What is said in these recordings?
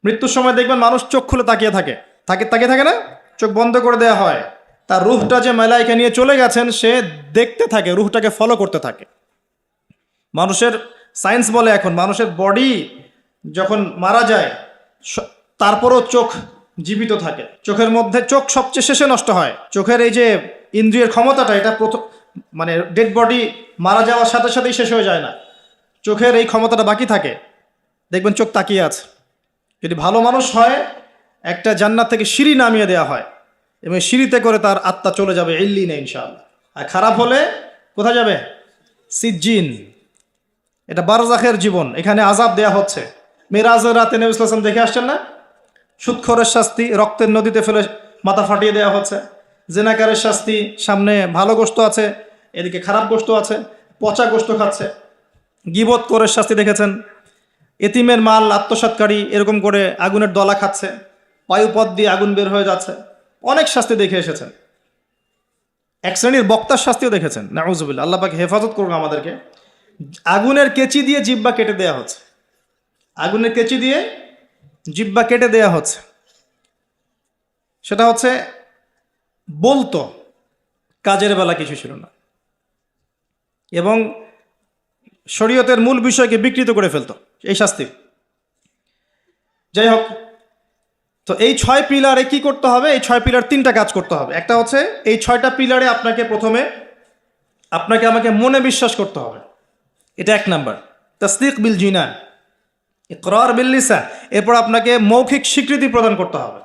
মৃত্যুর সময় দেখবেন মানুষ চোখ খুলে তাকিয়ে তাকিয়ে থাকে না, চোখ বন্ধ করে দেওয়া হয়। তার রুহটা যে মালায়েকা নিয়ে চলে গেছেন সে দেখতে থাকে, রুহটাকে ফলো করতে থাকে। মানুষের সায়েন্স বলে এখন মানুষের বডি যখন মারা যায় তারপরও চোখ জীবিত থাকে। চোখের মধ্যে চোখ সবচেয়ে শেষে নষ্ট হয়। চোখের এই যে ইন্দ্রিয়ের ক্ষমতাটা এটা প্রথম মানে ডেড বডি মারা যাওয়ার সাথে সাথেই শেষ হয়ে যায় না, চোখের এই ক্ষমতাটা বাকি থাকে। দেখবেন চোখ তাকিয়ে আছে। যদি ভালো মানুষ হয় একটা জান্নাত থেকে সিঁড়ি নামিয়ে দেওয়া হয় এবং সিঁড়িতে করে তার আত্মা চলে যাবে ইল্লিনে ইনশাআল্লাহ। আর খারাপ হলে কোথায় যাবে? সিজ্জিন। এটা বারজাখের জীবন, এখানে আযাব দেয়া হচ্ছে। মেরাজের রাতে নবী সাল্লাল্লাহু আলাইহি ওয়াসাল্লাম দেখে আসছেন না, সুদখোরের শাস্তি রক্তের নদীতে ফেলে মাথা ফাটিয়ে দেওয়া হচ্ছে। জেনাকারের শাস্তি, সামনে ভালো গোশত আছে এদিকে খারাপ গোশত আছে, পচা গোশত খাচ্ছে। গীবত করে শাস্তি দেখেছেন, এতিমের মাল আত্মসাৎকারী এরকম করে আগুনের দলা খাচ্ছে, বায়ুপথ দিয়ে আগুন বের হয়ে যাচ্ছে। অনেক শাস্তি দেখে এসেছেন। এক শ্রেণীর বক্তার শাস্তিও দেখেছেন, নাউজুবিল্লাহ, আল্লাহ পাক হেফাজত করুন আমাদেরকে। আগুনের কেচি দিয়ে জিহ্বা কেটে দেয়া হচ্ছে, আগুনের কেচি দিয়ে জিহ্বা কেটে দেয়া হচ্ছে। সেটা হচ্ছে বলতো, কাজের বেলা কিছু ছিল না এবং শরীয়তের মূল বিষয়কে বিকৃত করে ফেলতো এই শাস্তি। যাই হোক, তো এই 6 পিলারে কি করতে হবে? এই 6 পিলার 3টা কাজ করতে হবে। একটা হচ্ছে এই 6টা পিলারে আপনাকে প্রথমে আমাকে মনে বিশ্বাস করতে হবে, এটা 1 নাম্বার। তাসদিক বিল জিনান, ইকরার বিল লিসান। এরপর আপনাকে মৌখিক স্বীকৃতি প্রদান করতে হবে।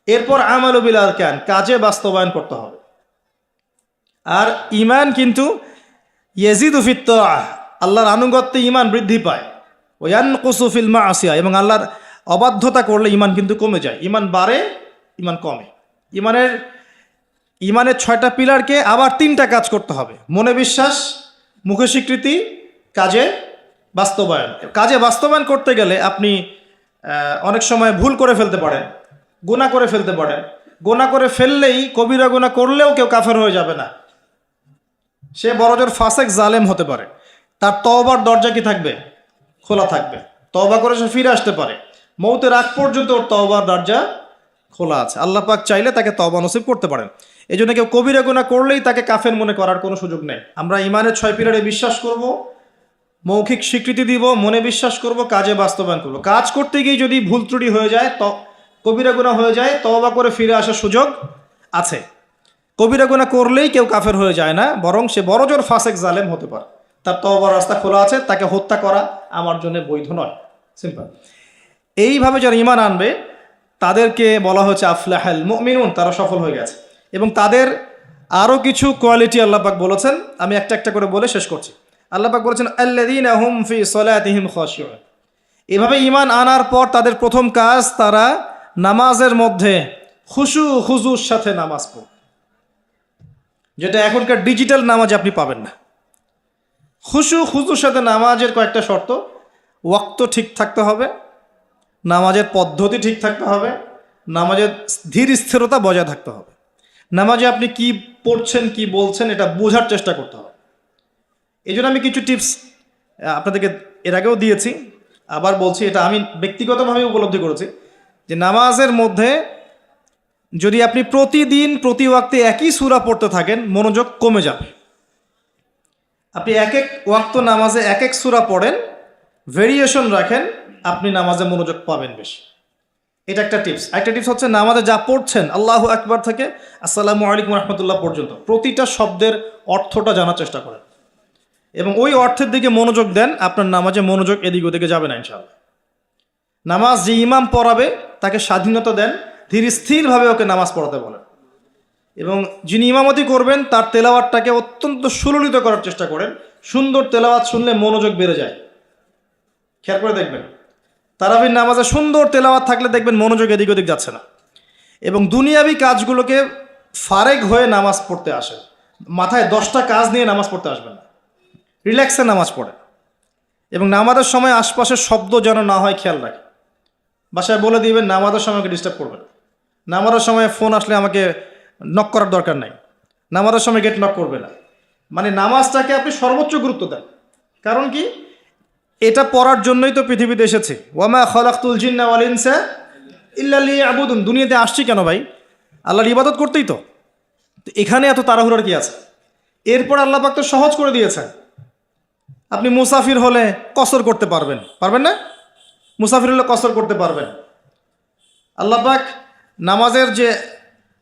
এরপর আমালু বিল আরকান, কাজে বাস্তবায়ন করতে হবে। আর ঈমান কিন্তু ইয়াজিদু ফিত তাআহ, আল্লাহর আনুগত্যে ঈমান বৃদ্ধি পায়। ওয়া ইয়ানকুসু ফিল মাসিয়া, এবং আল্লাহর অবাধ্যতা করলে ঈমান কিন্তু কমে যায়। ঈমান বাড়ে, ঈমান কমে। ঈমানের 6টা পিলারকে আবার 3টা কাজ করতে হবে: মনে বিশ্বাস, মুখে স্বীকৃতি, কাজে বাস্তবায়ন। কাজে বাস্তবায়ন করতে গেলে আপনি অনেক সময় ভুল করে ফেলতে পারেন, গুনাহ করে ফেলতে পারেন। গুনাহ করে ফেললেই, কবিরা গুনাহ করলেও কেউ কাফের হয়ে যাবে না, সে বড়জোর ফাসেক জালেম হতে পারে। তার তওবার দরজা কি থাকবে? খোলা থাকবে। তওবা করে সে ফিরে আসতে পারে। মৌতের আগ পর্যন্ত ওর তওবার দরজা খোলা আছে। আল্লাহ পাক চাইলে তাকে তওবা নসিব করতে পারেন। এই জন্য কেউ কবিরা গুনাহ করলেই তাকে কাফের মনে করার কোনো সুযোগ নেই। আমরা ঈমানের 6 পিলারে বিশ্বাস করব, মৌখিক স্বীকৃতি দিব, মনে বিশ্বাস করব, কাজে বাস্তবায়ন করব। কাজ করতে গিয়ে যদি ভুল ত্রুটি হয়ে যায়, কবিরা গুনাহ হয়ে যায়, তওবা করে ফিরে আসার সুযোগ আছে। কবিরা গুনাহ করলেই কেউ কাফের হয়ে যায় না, বরং সে বড়জোর ফাসেক জালেম হতে পারে। তার তওবার রাস্তা খোলা আছে, তাকে হত্যা করা আমার জন্য বৈধ নয়। সিম্পল। এইভাবে যারা ঈমান আনবে তাদেরকে বলা হচ্ছে আফলাহাল মুমিনুন, তারা সফল হয়ে গেছে। এবং তাদের আরও কিছু কোয়ালিটি আল্লাহ পাক বলেছেন, আমি একটা একটা করে বলে শেষ করছি। আল্লাহ পাক বলেছেন আল্লাযীনা হুম ফি সলাতিহিম খাশিউন। এভাবে ঈমান আনার পর তাদের প্রথম কাজ, তারা নামাজের মধ্যে খুশু খুজুর সাথে নামাজ পড়ে, যেটা এখনকার ডিজিটাল নামাজে আপনি পাবেন না। খুশু খুজুর সাথে নামাজের কয়েকটা শর্ত: ওয়াক্ত ঠিক থাকতে হবে, নামাজের পদ্ধতি ঠিক থাকতে হবে, নামাজের ধীর স্থিরতা বজায় থাকতে হবে। নামাজে আপনি কি পড়ছেন, কি বলছেন, এটা বোঝার চেষ্টা করতে হবে। এই জন্য আমি কিছু টিপস আপনাদেরকে এর আগেও দিয়েছি, আবার বলছি। এটা আমি ব্যক্তিগতভাবে উপলব্ধি করেছি যে নামাজের মধ্যে যদি আপনি প্রতিদিন প্রতি ওয়াক্তে একই সূরা পড়তে থাকেন, মনোযোগ কমে যাবে। আপনি এক এক ওয়াক্ত নামাজে এক এক সূরা পড়েন, ভেরিয়েশন রাখেন, আপনি নামাজে মনোযোগ পাবেন বেশি। এটা একটা টিপস। একটা টিপস হচ্ছে নামাজে যা পড়ছেন, আল্লাহু আকবার থেকে আসসালামু আলাইকুম রহমতুল্লাহ পর্যন্ত প্রতিটা শব্দের অর্থটা জানার চেষ্টা করেন এবং ওই অর্থের দিকে মনোযোগ দেন। আপনার নামাজে মনোযোগ এদিক ওদিকে যাবে না ইনশাআল্লাহ। নামাজ যে ইমাম পড়াবে তাকে স্বাধীনতা দেন, ধীর স্থিরভাবে ওকে নামাজ পড়াতে বলেন এবং যিনি ইমামতি করবেন তার তেলাওয়াতটাকে অত্যন্ত সুললিত করার চেষ্টা করেন। সুন্দর তেলাওয়াত শুনলে মনোযোগ বেড়ে যায়, খেয়াল করে দেখবেন। তারাবির নামাজে সুন্দর তেলাওয়াত থাকলে দেখবেন মনোযোগ এদিক ওদিক যাচ্ছে না। এবং দুনিয়াবি কাজগুলোকে ফারেক হয়ে নামাজ পড়তে আসেন, মাথায় 10টা কাজ নিয়ে নামাজ পড়তে আসবেন না, রিল্যাক্সে নামাজ পড়েন। এবং নামাজের সময় আশপাশের শব্দ যেন না হয় খেয়াল রাখেন। বাসায় বলে দিবেন নামাজের সময় আমাকে ডিস্টার্ব করবেন। নামাজের সময় ফোন আসলে আমাকে নক করার দরকার নাই, নামাজের সময় গেট নক করবে না। মানে নামাজটাকে আপনি সর্বোচ্চ গুরুত্ব দেন। কারণ কি, এটা পড়ার জন্যই তো পৃথিবীতে এসেছে। ওয়ামা খালাকতুল জিন্না ওয়াল ইনসা ইল্লা লিয়াবুদুন, দুনিয়াতে আসছি কেন ভাই? আল্লাহর ইবাদত করতেই তো। তো এখানে এত তাড়াহুড়ার কি আছে? এরপর আল্লাহ পাক তো সহজ করে দিয়েছেন। আপনি মুসাফির হলে কসর করতে পারবেন, পারবেন না? মুসাফির হলে কসর করতে পারবেন। আল্লাহ পাক নামাজের যে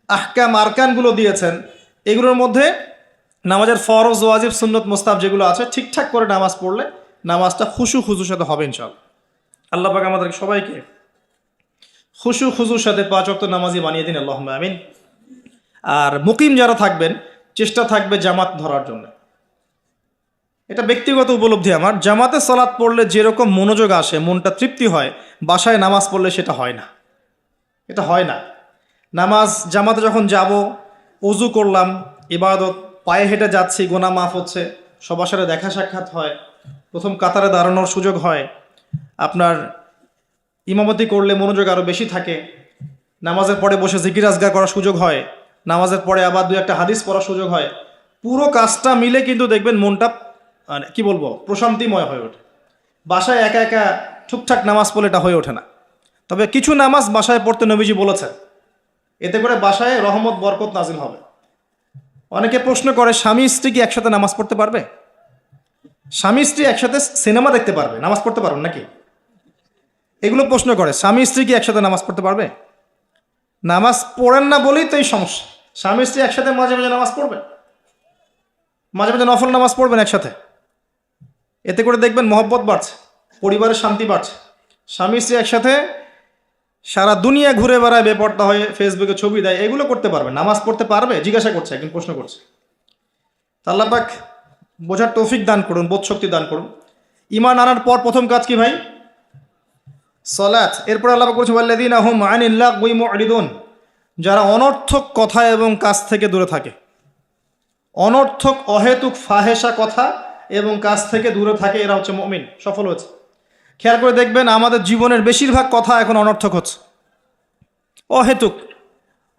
আহকাম আরকানগুলো দিয়েছেন, এগুলোর মধ্যে নামাজের ফরজ, ওয়াজিব, সুন্নত, মুস্তাহাব যেগুলো আছে, ঠিকঠাক করে নামাজ পড়লে নামাজটা খুশু খুজুর সাথে হবে ইনশাআল্লাহ। আল্লাহ পাক আমাদের সবাইকে খুশু খুজুর সাথে 5 ওয়াক্ত নামাজি বানিয়ে দিন, আল্লাহুম্মা আমিন। আর মুকিম যারা থাকবেন, চেষ্টা থাকবে জামাত ধরার জন্য। এটা ব্যক্তিগত উপলব্ধি আমার। জামাতে সালাত পড়লে যেরকম মনোযোগ আসে, মনটা তৃপ্তি হয়, বাসায় নামাজ পড়লে সেটা হয় না। এটা হয় না। নামাজ জামাতে যখন যাব, অজু করলাম, ইবাদত, পায়ে হেঁটে যাচ্ছি, গোনা মাফ হচ্ছে, সবার সাথে দেখা সাক্ষাৎ হয়, প্রথম কাতারে দাঁড়ানোর সুযোগ হয়, আপনার ইমামতি করলে মনোযোগ আরও বেশি থাকে, নামাজের পরে বসে জিকির আজগার করার সুযোগ হয়, নামাজের পরে আবার 2-1 হাদিস পড়ার সুযোগ হয়। পুরো কাজটা মিলে কিন্তু দেখবেন মনটা মানে কি বলবো, প্রশান্তিময় হয়ে ওঠে। বাসায় একা একা ঠিকঠাক নামাজ পড়লে এটা হয়ে ওঠে না। তবে কিছু নামাজ বাসায় পড়তে নবীজি বলেছেন, এতে করে বাসায় রহমত বরকত নাজিল হবে। অনেকে প্রশ্ন করে, স্বামী স্ত্রী কি একসাথে নামাজ পড়তে পারবে? স্বামী স্ত্রী একসাথে সিনেমা দেখতে পারবে, নামাজ পড়তে পারবেন নাকি? এগুলো প্রশ্ন করে, স্বামী স্ত্রী কি একসাথে নামাজ পড়তে পারবে? নামাজ পড়েন না বলেই তো এই সমস্যা। স্বামী স্ত্রী একসাথে মাঝে মাঝে নামাজ পড়বেন, মাঝে মাঝে নফল নামাজ পড়বেন একসাথে। এতে করে দেখবেন মহব্বত বাড়ছে, পরিবারের শান্তি বাড়ছে। স্বামী স্ত্রী একসাথে সারা দুনিয়া ঘুরে বেড়ায়, বেপর্দা হয়ে ফেসবুকে ছবি দেয়, এগুলো করতে পারবে, নামাজ পড়তে পারবে? জিজ্ঞাসা করছে, একদিন প্রশ্ন করছে। আল্লাহ পাক বোঝার তৌফিক দান করুন, বোধ শক্তি দান করুন। ঈমান আনার পর প্রথম কাজ কি ভাই? সালাত। এরপর আল্লাহ পাক বলছেন, ওয়াল্লাযীনা হুম আনিল লাগওয়ি মু'রিদুন, যারা অনর্থক কথা এবং কাজ থেকে দূরে থাকে। অনর্থক অহেতুক ফাহেসা কথা এবং কাজ থেকে দূরে থাকে, এরা হচ্ছে মুমিন, সফল হচ্ছে। খেয়াল করে দেখবেন আমাদের জীবনের বেশিরভাগ কথা এখন অনর্থক হচ্ছে, অহেতুক।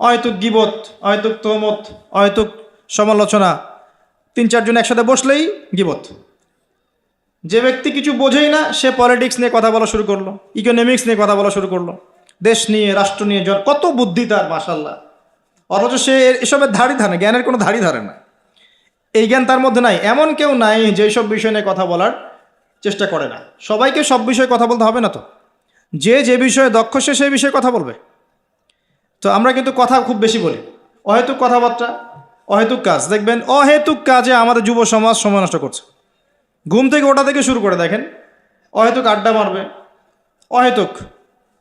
অহেতুক গীবত, অহেতুক তহমত, অহেতুক সমালোচনা। 3-4 জন একসাথে বসলেই গীবত। যে ব্যক্তি কিছু বোঝেই না, সে পলিটিক্স নিয়ে কথা বলা শুরু করলো, ইকোনমিক্স নিয়ে কথা বলা শুরু করলো, দেশ নিয়ে, রাষ্ট্র নিয়ে। কত বুদ্ধি তার, মাশাআল্লাহ, অথচ সে এসবের ধারই ধারে, জ্ঞানের কোনো ধারই ধারে না। এই জ্ঞান তার মধ্যে নাই। এমন কেউ নাই যে সব বিষয় নিয়ে কথা বলার চেষ্টা করে না। সবাইকে সব বিষয়ে কথা বলতে হবে না তো। যে যে বিষয়ে দক্ষ সে সেই বিষয়ে কথা বলবে। তো আমরা কিন্তু কথা খুব বেশি বলি, অহেতুক কথাবার্তা, অহেতুক কাজ। দেখবেন অহেতুক কাজে আমাদের যুব সমাজ সময় নষ্ট করছে। ঘুম থেকে ওটা থেকে শুরু করে দেখেন, অহেতুক আড্ডা মারবে, অহেতুক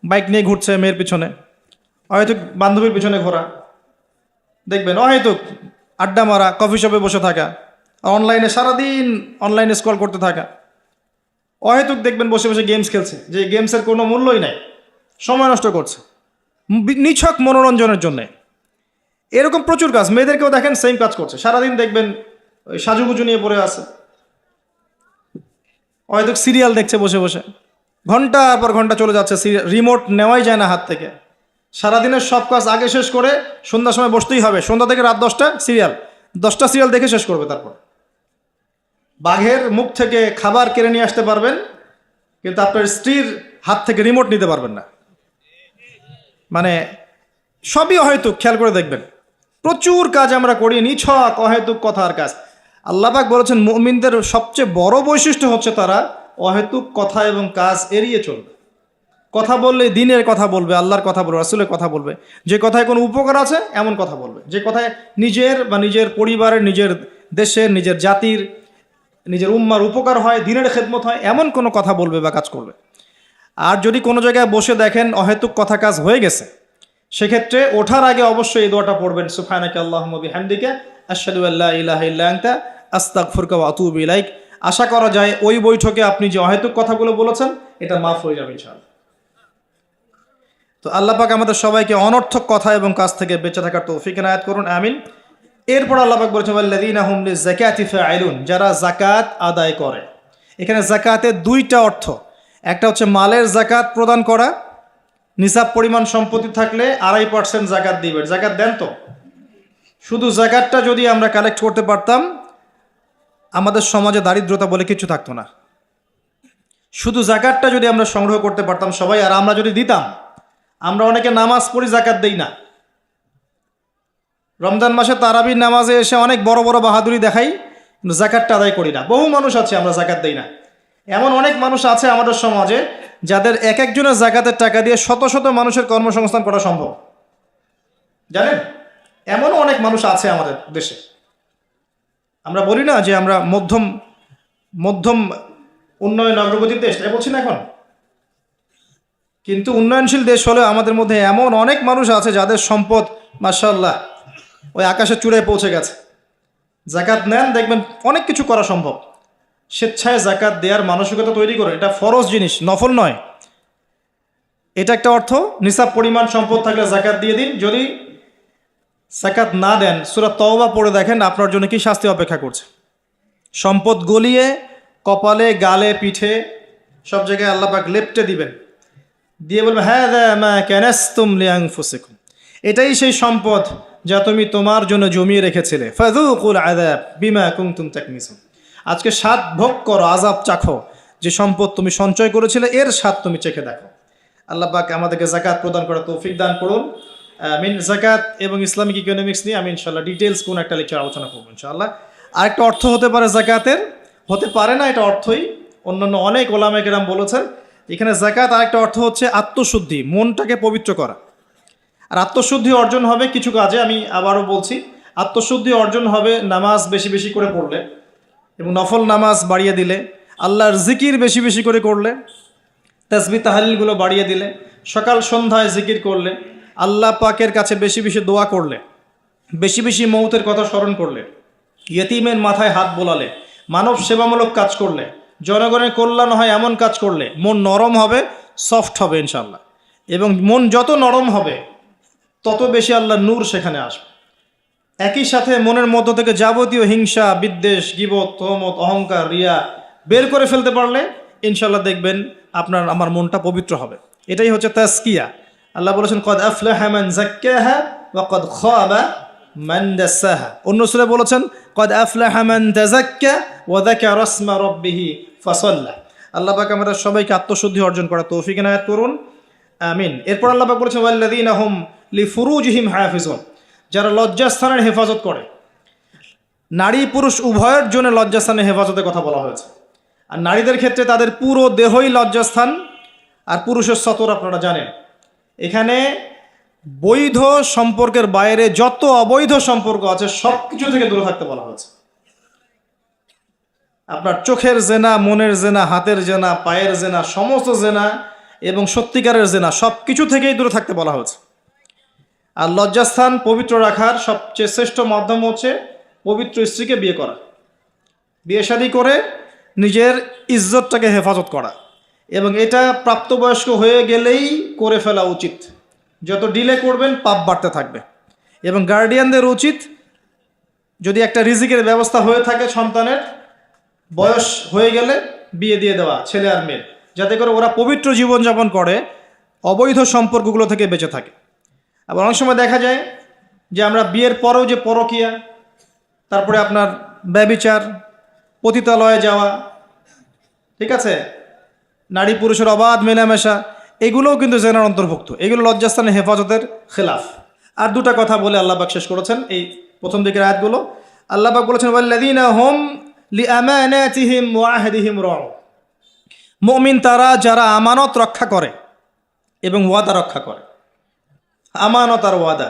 বাইক নিয়ে ঘুরছে মেয়ের পিছনে, অহেতুক বান্ধবীর পিছনে ঘোরা, দেখবেন অহেতুক আড্ডা মারা, কফি শপে বসে থাকা, অনলাইনে সারাদিন অনলাইনে স্ক্রল করতে থাকা, অহেতুক দেখবেন বসে বসে গেমস খেলছে, যে গেমসের কোনো মূল্যই নাই, সময় নষ্ট করছে নিছক মনোরঞ্জনের জন্যে। এরকম প্রচুর কাজ। মেয়েদেরকেও দেখেন সেম কাজ করছে, সারাদিন দেখবেন ওই সাজুগুজু নিয়ে পড়ে আছে, অহেতুক সিরিয়াল দেখছে বসে বসে, ঘন্টার পর ঘন্টা চলে যাচ্ছে, রিমোট নেওয়াই যায় না হাত থেকে। সারাদিনের সব কাজ আগে শেষ করে সন্ধ্যার সময় বসতেই হবে, সন্ধ্যা থেকে রাত 10টা সিরিয়াল, 10টা সিরিয়াল দেখে শেষ করবে। তারপর বাঘের মুখ থেকে খাবার কেড়ে নিয়ে আসতে পারবেন, কিন্তু আপনার স্ত্রীর হাত থেকে রিমোট নিতে পারবেন না। মানে সবই অহেতুক। খেয়াল করে দেখবেন প্রচুর কাজ আমরা করি, নিছক অহেতুক কথার কাজ। আল্লাহ পাক বলেছেন মুমিনদের সবচেয়ে বড় বৈশিষ্ট্য হচ্ছে তারা অহেতুক কথা এবং কাজ এড়িয়ে চলবে। কথা বললে দিনের কথা বলবে, আল্লাহর কথা বলবে, রাসূলের কথা বলবে। যে কথায় কোনো উপকার আছে এমন কথা বলবে, যে কথায় নিজের বা নিজের পরিবারের, নিজের দেশের, নিজের জাতির, নিজের উম্মার উপকার হয়, দিনের খেদমত হয়, এমন কোনো কথা বলবে বা কাজ করবে। আর যদি কোনো জায়গায় বসে দেখেন অহেতুক কথা কাজ হয়ে গেছে, সেক্ষেত্রে ওঠার আগে অবশ্যই এই দোয়াটা পড়বেন, সুবহানাকা আল্লাহুম্মা বিহামদিকা আশহাদু আল্লা ইলাহা ইল্লা আনতা আস্তাগফিরুকা ওয়া আতুবু ইলাইক। আশা করা যায় ওই বৈঠকে আপনি যে অহেতুক কথাগুলো বলেছেন এটা মাফ হয়ে যাবে ইনশাআল্লাহ। তো আল্লাহ পাক আমাদের সবাইকে অনর্থক কথা এবং কাজ থেকে বেঁচে থাকার তৌফিক এনায়েত করুন, আমিন। এরপর আল্লাহ পাক বলেছেন ওয়াল্লাযীনা হুম লিযাকাতি ফাঈলুন, যারা যাকাত আদায় করে। এখানে যাকাতের 2টা অর্থ। একটা হচ্ছে মালের যাকাত প্রদান করা, নিসাব পরিমাণ সম্পত্তি থাকলে 2.5% যাকাত দিবেন। যাকাত দেন তো? শুধু যাকাতটা যদি আমরা কালেক্ট করতে পারতাম, আমাদের সমাজে দারিদ্রতা বলে কিছু থাকতো না। শুধু যাকাতটা যদি আমরা সংগ্রহ করতে পারতাম সবাই, আর আমরা যদি দিতাম, আমরা অনেকে নামাজ পড়ি, জাকাত দেই না। রমজান মাসে তারাবির নামাজে এসে অনেক বড় বড় বাহাদুরি দেখাই, কিন্তু জাকাতটা আদায় করি না। বহু মানুষ আছে আমরা জাকাত দেই না। এমন অনেক মানুষ আছে আমাদের সমাজে যাদের এক একজনের জাকাতের টাকা দিয়ে শত শত মানুষের কর্মসংস্থান করা সম্ভব, জানেন? এমন অনেক মানুষ আছে আমাদের দেশে। আমরা বলি না যে আমরা মধ্যম মধ্যম উন্নয়ন অগ্রগতির দেশ, তাই বলছি না এখন, কিন্তু উন্নয়নশীল দেশ হলেও আমাদের মধ্যে এমন অনেক মানুষ আছে যাদের সম্পদ মাশাআল্লাহ ওই আকাশের চূড়ায় পৌঁছে গেছে। জাকাত নেন, দেখবেন অনেক কিছু করা সম্ভব। স্বেচ্ছায় জাকাত দেওয়ার মানসিকতা তৈরি করে, এটা ফরজ জিনিস, নফল নয়। এটা একটা অর্থ। নিসাব পরিমাণ সম্পদ থাকলে জাকাত দিয়ে দিন। যদি জাকাত না দেন, সূরা তওবা পড়ে দেখেন আপনার জন্য কি শাস্তি অপেক্ষা করছে। সম্পদ গলিয়ে কপালে, গালে, পিঠে সব জায়গায় আল্লাহ পাক লেপটে দিবেন, দিয়ে বলবেন হাযা মা কানাসতুম লিআনফুসিকুম, এটাই সেই সম্পদ যা তুমি তোমার জন্য জমিয়ে রেখেছিলে। ফাযুকুল আযাব বিমা কুনতুম তাকনিসুন, আজকে স্বাদ ভোগ করো, আযাব চাখো, যে সম্পদ তুমি সঞ্চয় করেছিলে এর স্বাদ তুমি চেখে দেখো। আল্লাহ পাক আমাদেরকে জাকাত প্রদান করার তৌফিক দান করুন। আমিন। জাকাত এবং ইসলামিক ইকোনমিক্স নিয়ে আমি ইনশাআল্লাহ ডিটেলস কোন একটা লেকচার আলোচনা করবো ইনশাআল্লাহ। আরেকটা অর্থ হতে পারে জাকাতের, হতে পারে না এটা অর্থই, অন্যান্য অনেক ওলামায়ে কেরাম বলেছেন। এখানে জাকাত আরেকটা অর্থ হচ্ছে আত্মশুদ্ধি, মনটাকে পবিত্র করা। আর আত্মশুদ্ধি অর্জন হবে কিছু কাজে, আমি আবারও বলছি, আত্মশুদ্ধি অর্জন হবে নামাজ বেশি বেশি করে পড়লে এবং নফল নামাজ বাড়িয়ে দিলে, আল্লাহর জিকির বেশি বেশি করে করলে, তাসবিহ তাহলিলগুলো বাড়িয়ে দিলে, সকাল সন্ধ্যায় জিকির করলে, আল্লাহ পাকের কাছে বেশি বেশি দোয়া করলে, বেশি বেশি মৌতের কথা স্মরণ করলে, ইয়েতিমের মাথায় হাত বোলালে, মানব সেবামূলক কাজ করলে, জনগণের কল্যাণ হয় এমন কাজ করলে মন নরম হবে, সফট হবে ইনশাআল্লাহ। এবং মন যত নরম হবে তত বেশি আল্লাহর নূর সেখানে আসবে। একই সাথে মনের মধ্য থেকে যাবতীয় হিংসা, বিদ্বেষ, গীবত, তহমত, অহংকার, রিয়া বের করে ফেলতে পারলে ইনশাআল্লাহ দেখবেন আপনার আমার মনটা পবিত্র হবে। এটাই হচ্ছে তাজকিয়া। আল্লাহ বলেছেন কদ আফলাহা মান যাক্কাহা ওয়া কদ খাবা মান দাসাহা। অন্য সূরায় বলেছেন কদ আফলাহা মান তাযাক্কা ওয়া যাকারা ইসমা রাব্বিহি ফাসাল্লা। আল্লাহ পাক আমাদের সবাইকে আত্মশুদ্ধি অর্জন করার তৌফিক এনায়েত করুন, আমিন। এরপর আল্লাহ পাক বলেছেন ওয়াল্লাযীনা হুম লিফুরুজিহিম হাফিজুন, যারা লজ্জাস্থানের হেফাজত করে। নারী পুরুষ উভয়ের জন্য লজ্জাস্থানের হেফাজতের কথা বলা হয়েছে। আর নারীদের ক্ষেত্রে তাদের পুরো দেহই লজ্জাস্থান, আর পুরুষের সতর আপনারা জানেন। এখানে বৈধ সম্পর্কের বাইরে যত অবৈধ সম্পর্ক আছে সব কিছু থেকে দূরে থাকতে বলা হয়েছে। আপনার চোখের জেনা, মনের জেনা, হাতের জেনা, পায়ের জেনা, সমস্ত জেনা এবং সত্যিকারের জেনা সব কিছু থেকেই দূরে থাকতে বলা হয়েছে। আর লজ্জাস্থান পবিত্র রাখার সবচেয়ে শ্রেষ্ঠ মাধ্যম হচ্ছে পবিত্র স্ত্রীকে বিয়ে করা, বিয়ে শাদী করে নিজের ইজ্জতটাকে হেফাজত করা। এবং এটা প্রাপ্তবয়স্ক হয়ে গেলেই করে ফেলা উচিত। যত ডিলে করবেন পাপ বাড়তে থাকবে। এবং গার্ডিয়ানদের উচিত, যদি একটা রিজিকের ব্যবস্থা হয়ে থাকে সন্তানের, বয়স হয়ে গেলে বিয়ে দিয়ে দেওয়া ছেলে আর মেয়ে, যাতে করে ওরা পবিত্র জীবনযাপন করে, অবৈধ সম্পর্কগুলো থেকে বেঁচে থাকে। আবার অনেক সময় দেখা যায় যে আমরা বিয়ের পরেও যে পরকীয়া, তারপরে আপনার ব্যভিচার, পতিতালয়ে যাওয়া, ঠিক আছে, নারী পুরুষের অবাধ মেলামেশা, এগুলোও কিন্তু জেনার অন্তর্ভুক্ত। এগুলো লজ্জাস্থানের হেফাজতের খেলাফ। আর দুটা কথা বলে আল্লাহ পাক শেষ করেছেন এই প্রথম দিকের আয়াতগুলো। আল্লাহ পাক বলেছেন ওয়াল্লাযীনা হুম লিআমানাতিহিম ওয়া আহদিহিম রাউন, মুমিন তারা যারা আমানত রক্ষা করে এবং ওয়াদা রক্ষা করে। আমানত আর ওয়াদা,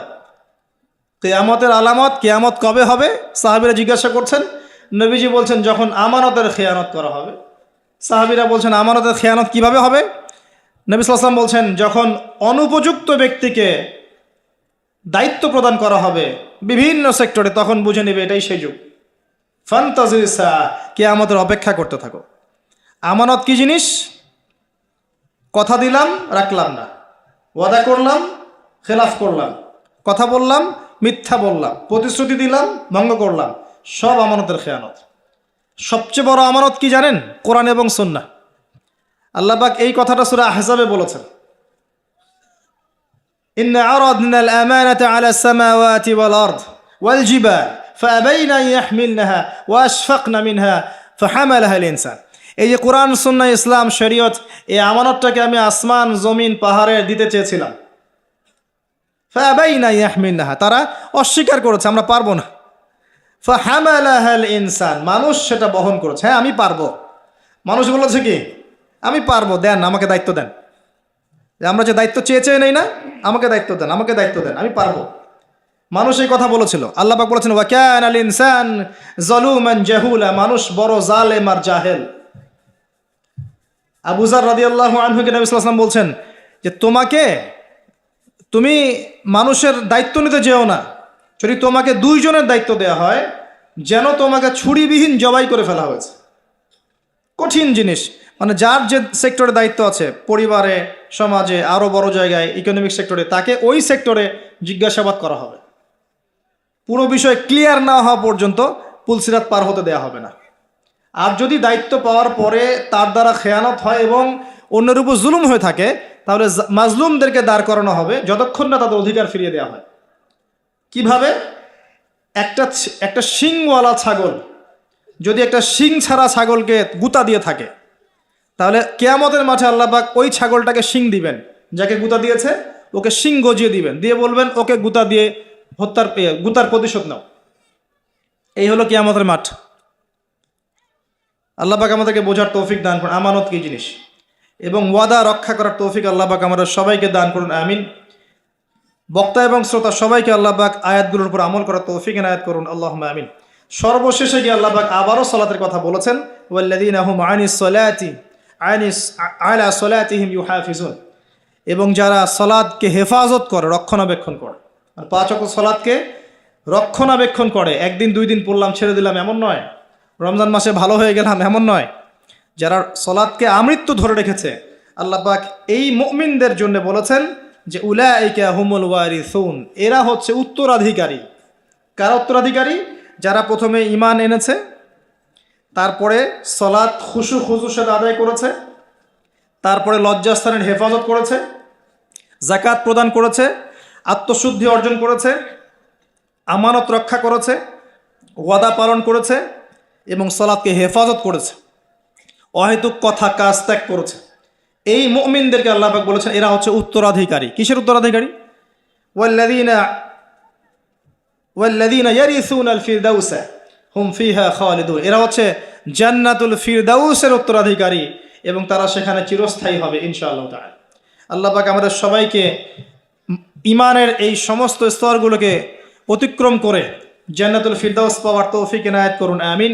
কিয়ামতের আলামত, কিয়ামত কবে হবে সাহাবীরা জিজ্ঞাসা করছেন। নবীজি বলছেন যখন আমানতের খেয়ানত করা হবে। সাহাবীরা বলছেন আমানতের খেয়ানত কিভাবে হবে? নবী সাল্লাল্লাহু আলাইহি ওয়াসাল্লাম বলছেন যখন অনুপযুক্ত ব্যক্তিকে দায়িত্ব প্রদান করা হবে বিভিন্ন সেক্টরে, তখন বুঝে নেবে এটাই সেই যুগ। ফান্তাজির সাআ, কিয়ামতের অপেক্ষা করতে থাকো। আমানত কি জিনিস? কথা দিলাম, রাখলাম না, ওয়াদা করলাম, খেলাফ করলাম, কথা বললাম, মিথ্যা বললাম, প্রতিশ্রুতি দিলাম, ভঙ্গ করলাম, সব আমানতের খেয়ানত। সবচেয়ে বড় আমানত কি জানেন? কোরআন এবং সুন্নাহ। আল্লাহ পাক এই কথাটা সূরা আহজাবে বলেছেন, ইন্না আরাদনাল আমানাতা আলাস সামাওয়াতি ওয়াল আরদ ওয়াল জিবাল ফাআবাইনা আন ইয়াহমিলনাহা ওয়া আশফাকনা মিনহা ফাহামালাহা আল ইনসান। এই যে কোরআন, সুন্নাহ, ইসলাম, শরীয়ত, এই আমানতটাকে আমি আসমান, জমিন, পাহাড়ে দিতে চেয়েছিলাম, ফাআবাইনা ইয়াহমিলনাহা, তারা অস্বীকার করেছে, আমরা পারবো না। ফাহামালাহাল ইনসান, মানুষ সেটা বহন করেছে। হ্যাঁ আমি পারবো, মানুষ বলেছে কি আমি পারবো, দেন আমাকে দায়িত্ব দেন। আমরা যে দায়িত্ব চেয়ে নেই না, আমাকে দায়িত্ব দেন, আমাকে দায়িত্ব দেন, আমি পারবো। মানুষ এই কথা বলেছিল। আল্লাহ পাক বলেছেন ওয়া কানাল ইনসান যালুমান জাহুলা, মানুষ বড় জালেম আর জাহেল। আবু যার রাদিয়াল্লাহু আনহুকে নবী সাল্লাল্লাহু আলাইহি ওয়াসাল্লাম বলছেন যে তুমি মানুষের দায়িত্ব নিতে যেও না, যদি তোমাকে দুইজনের দায়িত্ব দেওয়া হয় যেন তোমাকে ছুরিবিহীন জবাই করে ফেলা হয়েছে। কঠিন জিনিস, মানে যার যে সেক্টরে দায়িত্ব আছে, পরিবারে, সমাজে, আরও বড় জায়গায়, ইকোনমিক সেক্টরে, তাকে ওই সেক্টরে জিজ্ঞাসাবাদ করা হবে। পুরো বিষয় ক্লিয়ার না হওয়া পর্যন্ত পুলসিরাত পার হতে দেয়া হবে না। আর যদি দায়িত্ব পাওয়ার পরে তার দ্বারা খেয়ানত হয় এবং অন্যের উপর জুলুম হয়ে থাকে, তাহলে মাজলুমদেরকে দাঁড় করানো হবে যতক্ষণ না তাদের অধিকার ফিরিয়ে দেওয়া হয়। কিভাবে? একটা শিংওয়ালা ছাগল যদি একটা শিং ছাড়া ছাগলকে গুতা দিয়ে থাকে, তাহলে কিয়ামতের মাঠে আল্লাহ পাক ওই ছাগলটাকে শিং দিবেন, যাকে গুতা দিয়েছে ওকে শিং গজিয়ে দিবেন, দিয়ে বলবেন ওকে গুতা দিয়ে গুতার প্রতিশোধ নাও। এই হলো কিয়ামতের মাঠ। আল্লাহ পাক আমাদেরকে বোঝার তৌফিক দান করুন আমানত কি জিনিস, এবং ওয়াদা রক্ষা করার তৌফিক আল্লাহ পাক আমাদের সবাইকে দান করুন, আমিন। বক্তা এবং শ্রোতা সবাইকে আল্লাহ পাক আয়াতগুলোর উপর আমল করার তৌফিক এনায়েত করুন, আল্লাহুম্মা আমিন। সর্বশেষে গিয়ে আল্লাহ পাক আবারও সালাতের কথা বলেছেন, ওয়াল্লাযীনা হুম আলা সলাতিহিম ইউহাফিজুন, এবং যারা সালাতকে হেফাজত করে, রক্ষণাবেক্ষণ করে। আর 5 ওয়াক্ত সালাতকে রক্ষণাবেক্ষণ করে, একদিন 2 দিন পড়লাম ছেড়ে দিলাম এমন নয়, রমজান মাসে ভালো হয়ে গেলাম এমন নয়। যারা সালাতকে আমৃত্যু ধরে রেখেছে, আল্লাহ পাক এই মুমিনদের জন্য বলেছেন যে উলাইকা হুমুল ওয়ারিসুন, এরা হচ্ছে উত্তরাধিকারী। কারা উত্তরাধিকারী? যারা প্রথমে ঈমান এনেছে, তারপরে সালাত খুশু খুজুর সাথে আদায় করেছে, তারপরে লজ্জাস্থানের হেফাজত করেছে, যাকাত প্রদান করেছে, আত্মশুদ্ধি অর্জন করেছে, আমানত রক্ষা করেছে, ওয়াদা পালন করেছে এবং সালাতকে হেফাজত করেছে, অহেতুক কথা কাজ ত্যাগ করেছে। এই মুমিনদেরকে আল্লাহ পাক বলেছেন এরা হচ্ছে উত্তরাধিকারী। কিসের উত্তরাধিকারী? ওয়াল্লাযীনা ইয়ারিসুনাল ফিরদাউসা হুম ফিহা খালিদুন, এরা হচ্ছে জান্নাতুল ফিরদাউসের উত্তরাধিকারী এবং তারা সেখানে চিরস্থায়ী হবে ইনশাআল্লাহ তাআলা। আল্লাহ পাক আমাদের সবাইকে ঈমানের এই সমস্ত স্তরগুলোকে অতিক্রম করে জান্নাতুল ফিরদাউস পাওয়ার তৌফিক এনায়েত করুন, আমিন।